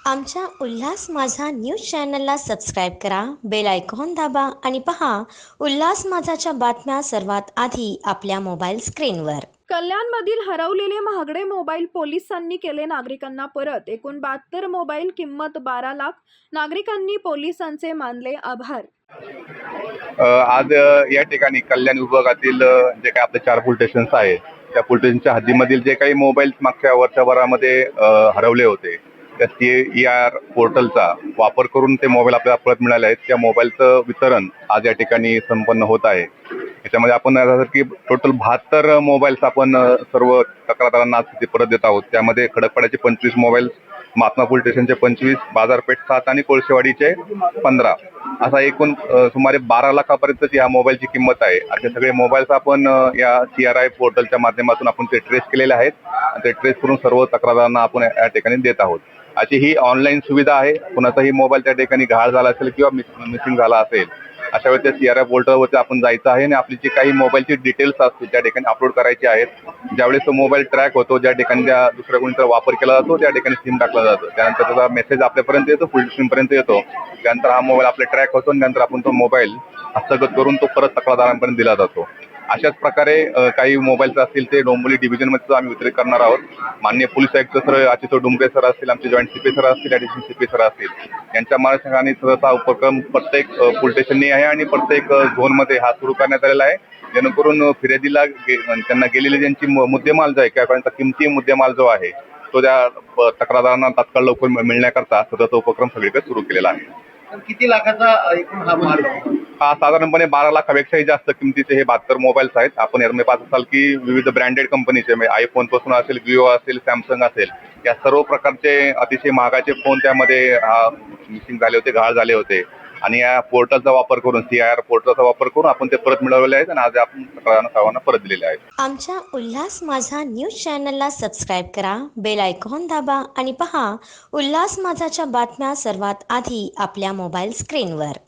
आमच्या उल्हास माझा न्यूज चॅनलला सबस्क्राईब करा, बेल आयकॉन दाबा आणि पहा उल्हास माझाच्या बातम्या सर्वात आधी आपल्या मोबाईल स्क्रीनवर. कल्याणमधील हरवलेले महागडे मोबाईल पोलिसांनी केले नागरिकांना परत. एकूण 72 मोबाईल, किंमत 12 लाख. नागरिकांनी पोलिसांचे मानले आभार. आज या ठिकाणी कल्याण विभागातील जे काही आपले 4 पोलीस स्टेशन्स आहेत, त्या पोलीस स्टेशनच्या हद्दीमधील जे काही मोबाईल मागच्या वर्षभरामध्ये हरवले होते, त्या CER पोर्टलचा वापर करून ते मोबाईल आपल्याला परत मिळाले आहेत. त्या मोबाईलचं वितरण आज या ठिकाणी संपन्न होत आहे. याच्यामध्ये आपण की टोटल 72 मोबाईल्स आपण सर्व तक्रारदारांना ते परत देत आहोत. त्यामध्ये खडकपाड्याचे 25 मोबाईल, महात्मा पोलीस स्टेशनचे 25, बाजारपेठ 7 आणि कोळशेवाडीचे 15, असा एकूण सुमारे 12 लाखापर्यंतची या मोबाईलची किंमत आहे. असे सगळे मोबाईल्स आपण या CRI पोर्टलच्या माध्यमातून आपण ते ट्रेस केलेले आहेत आणि ते ट्रेस करून सर्व तक्रारदारांना आपण या ठिकाणी देत आहोत. अशी ही ऑनलाईन सुविधा आहे. कुणाचाही मोबाईल त्या ठिकाणी गहाळ झाला असेल किंवा मिसिंग झाला असेल, अशा वेळी त्या CRI पोर्टलवरती आपण जायचं आहे आणि आपली जी काही मोबाईलची डिटेल्स असतील त्या ठिकाणी अपलोड करायची आहेत. ज्यावेळेस तो मोबाईल ट्रॅक होतो, ज्या ठिकाणी त्या दुसऱ्या कोणीचा वापर केला जातो त्या ठिकाणी सिम टाकला जातो. त्यानंतर त्याचा मेसेज आपल्यापर्यंत येतो, पोलीस स्टेशनपर्यंत येतो. त्यानंतर हा मोबाईल आपला ट्रॅक होतो आणि नंतर आपण तो मोबाईल हस्तगत करून तो परत तक्रारदारांपर्यंत दिला जातो. अशाच प्रकारे काही मोबाईल्स असतील ते डोंबिवली डिव्हिजनमध्ये आम्ही वितरित करणार आहोत. माननीय पोलीस आयुक्त सर आचितो डुंबरे सर असतील, आमचे जॉईंट CP सर असतील, ॲडिशनल CP सर असतील, यांच्या मार्गदर्शनाखाली सहसा उपक्रम प्रत्येक पोलीस स्टेशननी आहे आणि प्रत्येक झोनमध्ये हा सुरू करण्यात आलेला आहे. जेणेकरून फिर्यादीला त्यांना गेलेले ज्यांची मुद्देमाल जो आहे किंवा त्यांचा किमती मुद्देमाल जो आहे तो त्या तक्रारदारांना तात्काळ लवकर मिळण्याकरता सदरचा उपक्रम सगळीकडे सुरू केलेला आहे. किती लाखाचा एकूण हा माल? हा साधारणपणे 12 लाखापेक्षाही जास्त किमतीचे हे 72 मोबाईल्स आहेत. आपण यामध्ये पाहत असाल की विविध ब्रँडेड कंपनीचे म्हणजे आयफोन पासून असेल, विवो असेल, सॅमसंग असेल, या सर्व प्रकारचे अतिशय महागाचे फोन त्यामध्ये मिसिंग झाले होते, गहाळ झाले होते आणि या पोर्टलचा वापर करून CIR पोर्टलचा वापर करून आपण ते परत मिळवले आहेत आणि आज आपण सर्वांना परत दिलेले आहेत. आमच्या उल्हास माझा न्यूज चॅनलला सबस्क्राईब करा, बेल आयकॉन दाबा आणि पहा उल्हास माझाच्या बातम्या सर्वात आधी आपल्या मोबाईल स्क्रीनवर.